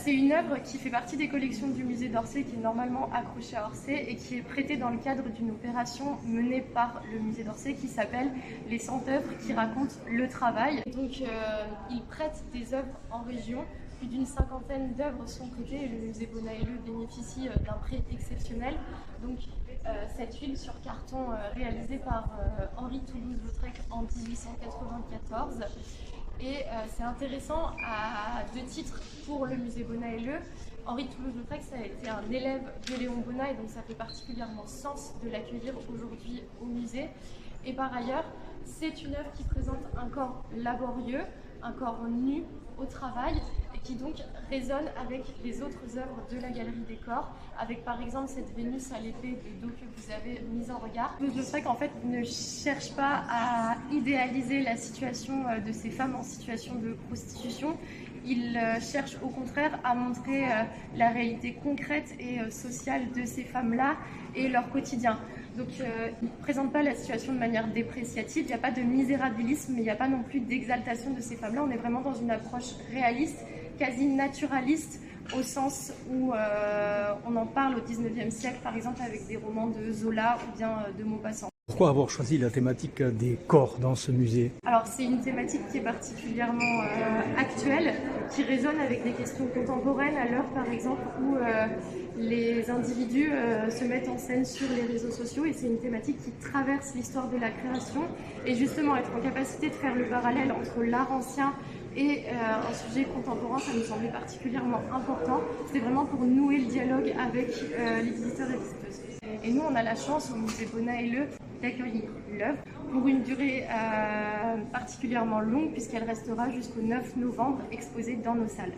C'est une œuvre qui fait partie des collections du musée d'Orsay, qui est normalement accrochée à Orsay et qui est prêtée dans le cadre d'une opération menée par le musée d'Orsay qui s'appelle Les 100 œuvres qui racontent le travail. Donc il prête des œuvres en région. Plus d'une cinquantaine d'œuvres sont prêtées et le musée Bonaelleux bénéficie d'un prêt exceptionnel. Donc cette huile sur carton réalisée par Henri Toulouse-Lautrec en 1894. Et c'est intéressant à deux titres pour le musée Bonaelleux. Henri Toulouse-Lautrec, ça a été un élève de Léon Bonnat et donc ça fait particulièrement sens de l'accueillir aujourd'hui au musée. Et par ailleurs, c'est une œuvre qui présente un corps laborieux, un corps nu au travail et qui donc résonne avec les autres œuvres de la Galerie des Corps, avec par exemple cette Vénus à l'épée de dos que vous avez mise en regard. Toulouse-Lautrec en fait ne cherche pas à idéaliser la situation de ces femmes en situation de prostitution. Il cherche au contraire à montrer la réalité concrète et sociale de ces femmes-là et leur quotidien. Donc il ne présente pas la situation de manière dépréciative, il n'y a pas de misérabilisme, mais il n'y a pas non plus d'exaltation de ces femmes-là. On est vraiment dans une approche réaliste, quasi naturaliste, au sens où on en parle au XIXe siècle, par exemple avec des romans de Zola ou bien de Maupassant. Pourquoi avoir choisi la thématique des corps dans ce musée? Alors c'est une thématique qui est particulièrement actuelle, qui résonne avec des questions contemporaines à l'heure par exemple où les individus se mettent en scène sur les réseaux sociaux et c'est une thématique qui traverse l'histoire de la création et justement être en capacité de faire le parallèle entre l'art ancien et un sujet contemporain, ça nous semblait particulièrement important. C'était vraiment pour nouer le dialogue avec les visiteurs et visiteuses. Et nous, on a la chance au musée Bonaelleux d'accueillir l'œuvre pour une durée particulièrement longue puisqu'elle restera jusqu'au 9 novembre exposée dans nos salles.